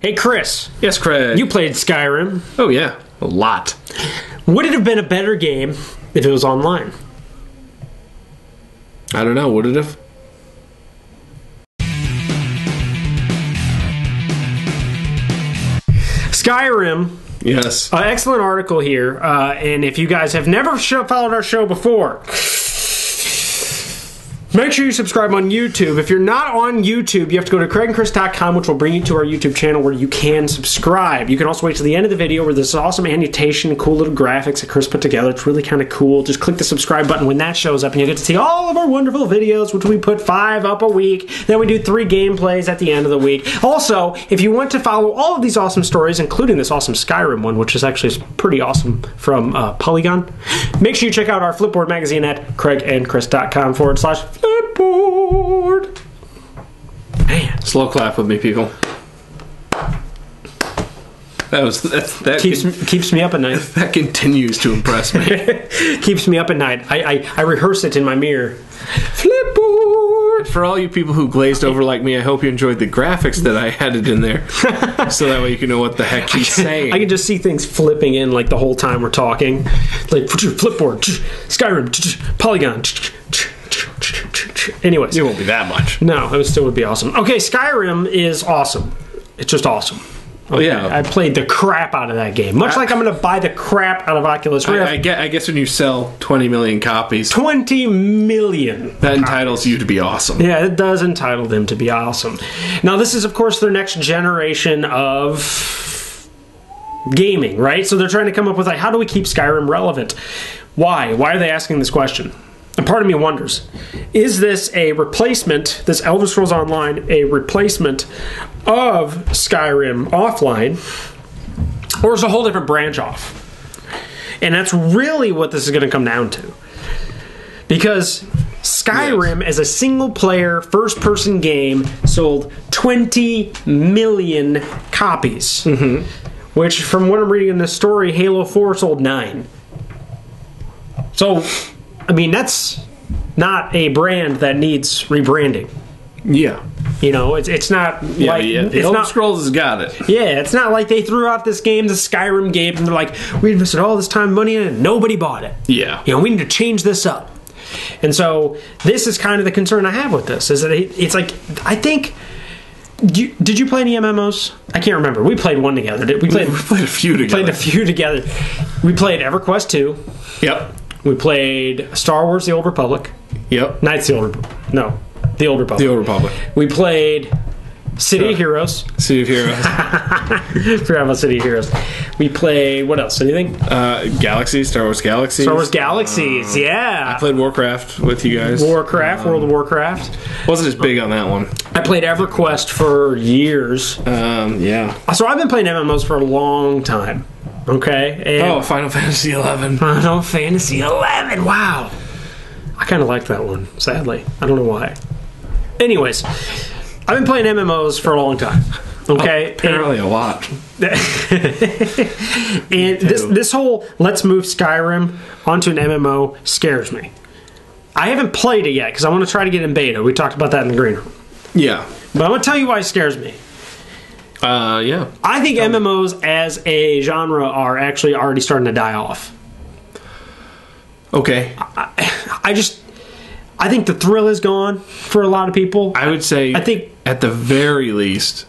Hey, Chris. Yes, Craig. You played Skyrim. Oh, yeah. A lot. Would it have been a better game if it was online? I don't know. Would it have? Skyrim. Yes. Excellent article here. And if you guys have never followed our show before, make sure you subscribe on YouTube. If you're not on YouTube, you have to go to craigandchris.com, which will bring you to our YouTube channel where you can subscribe. You can also wait till the end of the video where there's awesome annotation, cool little graphics that Chris put together. It's really kind of cool. Just click the subscribe button when that shows up and you'll get to see all of our wonderful videos, which we put 5 up a week. Then we do 3 gameplays at the end of the week. Also, if you want to follow all of these awesome stories, including this awesome Skyrim one, which is actually pretty awesome from Polygon, make sure you check out our Flipboard magazine at craigandchris.com/Flipboard. Man, Slow clap with me, people. That keeps me up at night. That continues to impress me. Keeps me up at night. I rehearse it in my mirror. Flipboard. For all you people who glazed over like me, I hope you enjoyed the graphics that I added in there, so that way you can know what the heck he's saying. I can just see things flipping in like the whole time we're talking, like Flipboard, Skyrim, Polygon. Anyways, It won't be that much. no, it still would be awesome. Okay, Skyrim is awesome. It's just awesome. Oh, yeah. I played the crap out of that game. Much like I'm going to buy the crap out of Oculus Rift. I guess when you sell 20 million copies, 20 million. that entitles you to be awesome. Yeah, it does entitle them to be awesome. Now, this is, of course, their next generation of gaming, right? So they're trying to come up with, like, how do we keep Skyrim relevant? Why? Why are they asking this question? And part of me wonders, is this a replacement, this Elder Scrolls Online, a replacement of Skyrim offline, or is it a whole different branch off? And that's really what this is going to come down to. Because Skyrim, as a single-player, first-person game, sold 20 million copies. Mm-hmm. Which, from what I'm reading in this story, Halo 4 sold 9. So, I mean, that's not a brand that needs rebranding. Yeah. You know, it's not like... The Elder Scrolls has got it. Yeah, it's not like they threw out this game, the Skyrim game, and they're like, we invested all this time and money in it, and nobody bought it. Yeah. You know, we need to change this up. And so, this is kind of the concern I have with this, is that it's like, I think... Did you play any MMOs? I can't remember. We played one together. We played a few together. Played a few together. We played EverQuest 2. Yep. We played Star Wars: The Old Republic. Yep. Knights of the Old Republic. No, The Old Republic. The Old Republic. We played City of Heroes. City of Heroes. Forgot about City of Heroes. We played, what else? Anything? Galaxy, Star Wars Galaxies. Star Wars Galaxies, yeah. I played Warcraft with you guys. World of Warcraft. Wasn't as big on that one. I played EverQuest for years. Yeah. So I've been playing MMOs for a long time. Okay? And Final Fantasy 11. Final Fantasy 11. Wow. I kind of liked that one, sadly. I don't know why. Anyways, I've been playing MMOs for a long time. Okay? Apparently a lot. And this whole let's move Skyrim onto an MMO scares me. I haven't played it yet because I want to try to get in beta. We talked about that in the green room. Yeah. But I'm going to tell you why it scares me. Yeah. I think MMOs as a genre are actually already starting to die off. Okay. I think the thrill is gone for a lot of people. I would say, at the very least,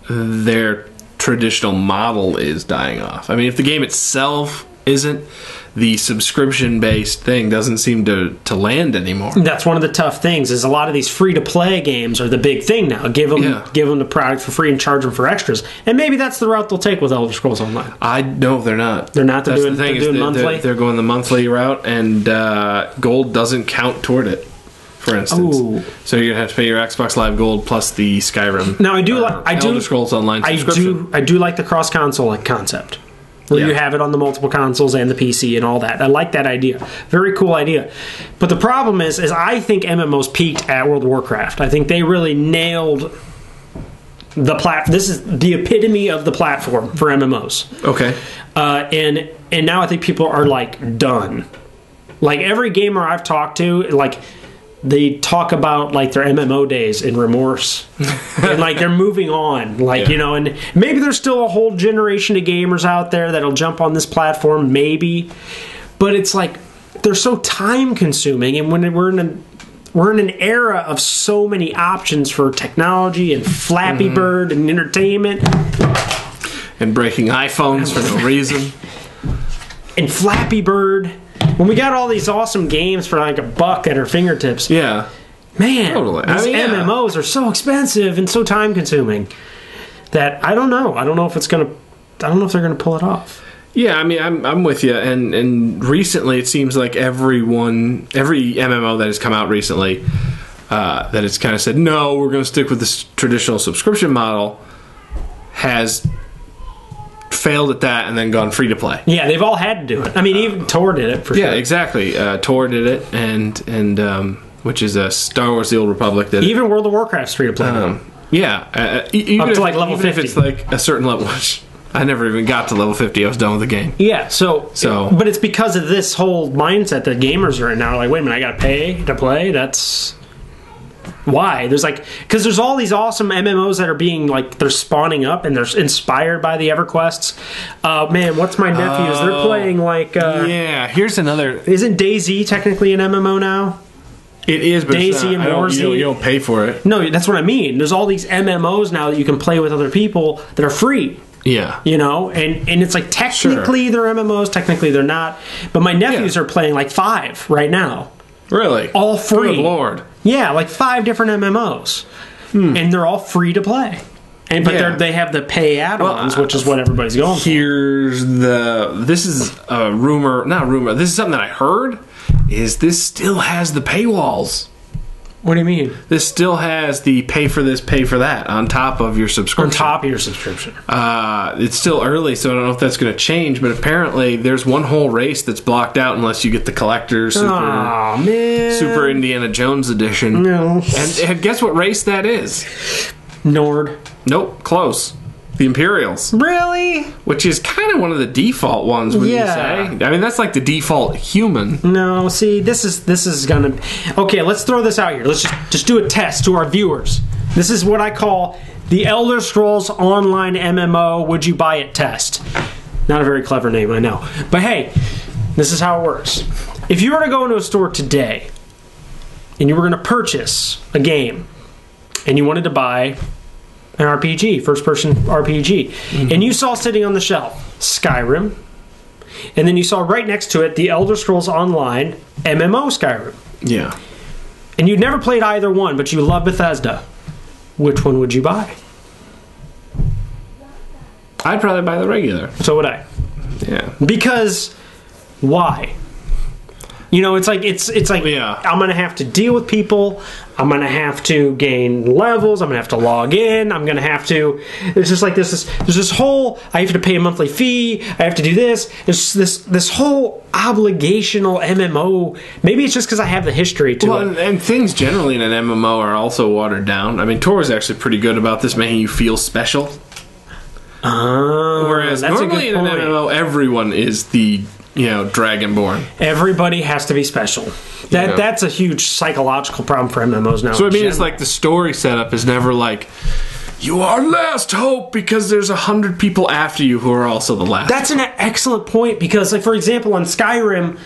their traditional model is dying off. I mean, if the game itself isn't, the subscription-based thing doesn't seem to land anymore. That's one of the tough things, is a lot of these free-to-play games are the big thing now. Give them the product for free and charge them for extras. And maybe that's the route they'll take with Elder Scrolls Online. No, they're not. They're not. They're doing monthly? They're going the monthly route, and gold doesn't count toward it, for instance. Ooh. So you're going to have to pay your Xbox Live Gold plus the Skyrim. Now, Elder Scrolls Online subscription. I do like the cross-console concept. Where you have it on the multiple consoles and the PC and all that. I like that idea. Very cool idea. But the problem is I think MMOs peaked at World of Warcraft. I think they really nailed the platform. This is the epitome of the platform for MMOs. Okay. And now I think people are, like, done. Like, every gamer I've talked to, like, they talk about like their MMO days in remorse, and like they're moving on, like and maybe there's still a whole generation of gamers out there that'll jump on this platform, maybe, but it's like they're so time consuming, and when we're in an era of so many options for technology and Flappy Bird and entertainment, and breaking iPhones for no reason, and Flappy Bird. When we got all these awesome games for like $1 at our fingertips, man, totally. These MMOs are so expensive and so time consuming that I don't know. I don't know if they're gonna pull it off. Yeah, I mean, I'm with you. And recently, it seems like every MMO that has come out recently that has kind of said no, we're going to stick with this traditional subscription model has failed at that and then gone free to play. Yeah, they've all had to do it. I mean, even Tor did it for sure. Yeah, exactly. Tor did it, and which is Star Wars: The Old Republic did it. Even World of Warcraft's free to play. Even up to like level 50. If it's like a certain level, which I never even got to level 50. I was done with the game. Yeah, so but it's because of this whole mindset that gamers are in now. Like, wait a minute, I got to pay to play. That's why because there's all these awesome MMOs that are being like they're spawning up and they're inspired by the EverQuests. Man, what's my nephews? They're playing like here's another. Isn't DayZ technically an MMO now? It is, but DayZ and Warzy. You don't pay for it. No, that's what I mean. There's all these MMOs now that you can play with other people that are free. Yeah. And it's like technically they're MMOs, technically they're not. But my nephews are playing like 5 right now. Really? All free. Good Lord. Yeah, like 5 different MMOs. And they're all free to play. But they have the pay add-ons, which is what everybody's going for. This is a rumor, not a rumor, this is something that I heard, is this still has the paywalls. What do you mean? This still has the pay for this, pay for that on top of your subscription. On top of your subscription. It's still early, so I don't know if that's going to change, but apparently there's one whole race that's blocked out unless you get the collector Super Indiana Jones edition. No. And guess what race that is? Nord. Nope, close. The Imperials. Really? Which is kind of one of the default ones, would you say? I mean, that's like the default human. No, see, this is gonna... Okay, let's throw this out here. Let's just do a test to our viewers. This is what I call the Elder Scrolls Online MMO Would You Buy It test. Not a very clever name, I know. But hey, this is how it works. If you were to go into a store today, and you were going to purchase a game, and you wanted to buy an RPG, first-person RPG. And you saw sitting on the shelf Skyrim, and then you saw right next to it the Elder Scrolls Online MMO Skyrim. Yeah. And you'd never played either one, but you love Bethesda. Which one would you buy? I'd probably buy the regular. So would I. Yeah. Because why? It's like I'm going to have to deal with people. I'm going to have to gain levels. I'm going to have to log in. I'm going to have to... It's just like there's this whole... I have to pay a monthly fee. I have to do this. There's this whole obligational MMO. Maybe it's just because I have the history to it. And things generally in an MMO are also watered down. I mean, Tor is actually pretty good about this, making you feel special. Whereas that's normally a good in an point. MMO, everyone is the... Dragonborn. Everybody has to be special. That's a huge psychological problem for MMOs now. So I mean, it's like the story setup is never like, you are last hope because there's 100 people after you who are also the last. That's an excellent point because, like, for example, on Skyrim,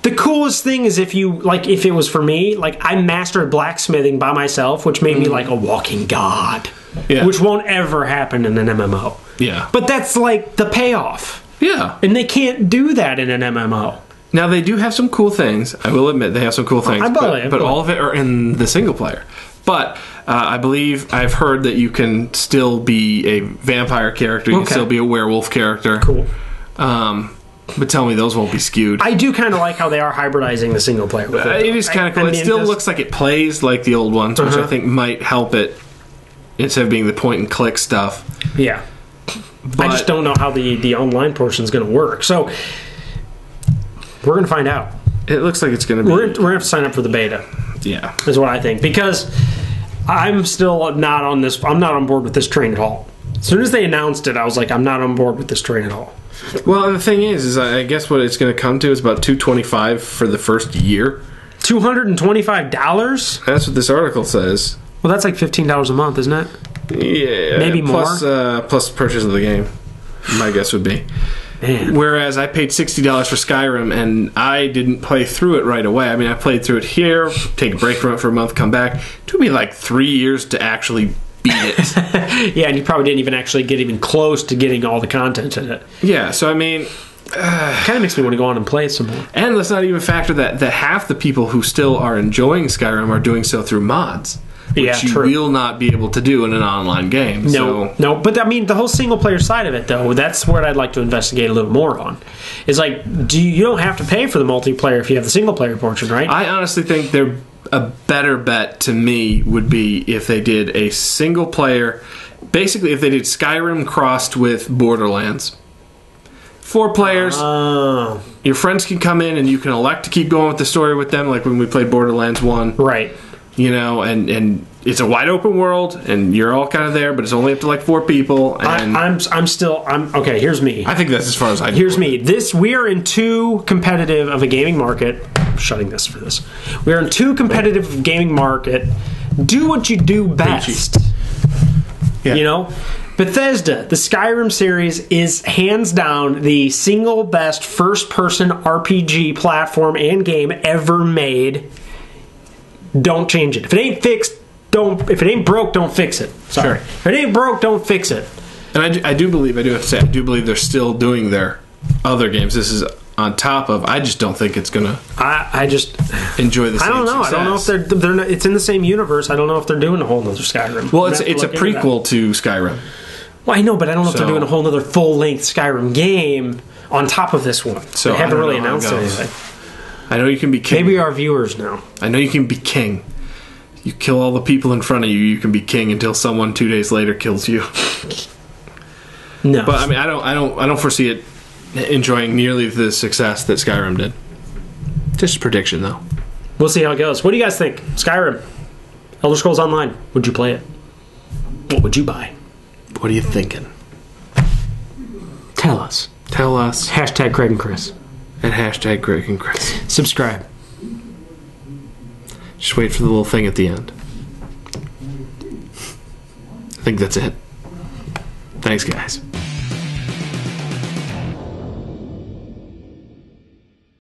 the coolest thing is if it was for me, like, I mastered blacksmithing by myself, which made me like a walking god. Yeah. Which won't ever happen in an MMO. Yeah. But that's like the payoff. Yeah. And they can't do that in an MMO. Now, they do have some cool things. I will admit, they have some cool things. But all of it are in the single player. But I believe I've heard that you can still be a vampire character. You can still be a werewolf character. Cool. But tell me those won't be skewed. I do kind of like how they are hybridizing the single player with it. It is kind of cool. It still looks like it plays like the old ones, which I think might help it instead of being the point-and-click stuff. Yeah. But I just don't know how the online portion is going to work. So we're going to find out. It looks like it's going to be... We're going to have to sign up for the beta. Yeah. Is what I think. Because I'm still not on this... I'm not on board with this train at all. As soon as they announced it, I was like, I'm not on board with this train at all. Well, the thing is I guess what it's going to come to is about $225 for the first year. $225? That's what this article says. Well, that's like $15 a month, isn't it? Yeah, Maybe plus purchase of the game. My guess would be. Man. Whereas I paid $60 for Skyrim and I didn't play through it right away. I mean, I played through it here, take a break from it for a month, come back. It took me like 3 years to actually beat it. Yeah, and you probably didn't even actually get even close to getting all the content in it. Yeah, so I mean, Kind of makes me want to go on and play it some more. and let's not even factor that half the people who still are enjoying Skyrim are doing so through mods. Which Yeah, you true. will not be able to do in an online game. No, but I mean, the whole single player side of it, though, that's what I'd like to investigate a little more on. Is like, you don't have to pay for the multiplayer if you have the single player portion, right? I honestly think they're a better bet to me would be if they did a single player, basically if they did Skyrim crossed with Borderlands. 4 players, Oh, your friends can come in and you can elect to keep going with the story with them, like when we played Borderlands 1. right. You know, and it's a wide open world, and you're all kind of there, but it's only up to like 4 people. And I'm okay. Here's me. I think that's as far as I can Here's go. me. We are in too competitive of a gaming market. I'm shutting this for this. We are in too competitive of gaming market. Do what you do best. Yeah. You know, Bethesda, the Skyrim series is hands down the single best first-person RPG platform and game ever made. Don't change it. If it ain't fixed, don't. If it ain't broke, don't fix it. Sorry. Sure. If it ain't broke, don't fix it. And I do have to say, I do believe they're still doing their other games. This is on top of. I just don't think it's gonna I just. enjoy the I same don't know. success. I don't know if they're not, it's in the same universe. I don't know if they're doing a whole nother Skyrim. Well, I'm it's gonna have a to look into that. prequel to Skyrim. Well, I know, but I don't know if they're So- doing a whole nother full-length Skyrim game on top of this one. So They I haven't don't really know how it announced goes. anything. I know you can be king. Maybe our viewers know. I know you can be king. You kill all the people in front of you. You can be king until someone 2 days later kills you. No. But I mean, I don't foresee it enjoying nearly the success that Skyrim did. Just a prediction, though. We'll see how it goes. What do you guys think? Skyrim. Elder Scrolls Online. Would you play it? What would you buy? What are you thinking? Tell us. Tell us Hashtag Craig and Chris. at hashtag Greg and Chris. Subscribe. Just wait for the little thing at the end. I think that's it. Thanks, guys.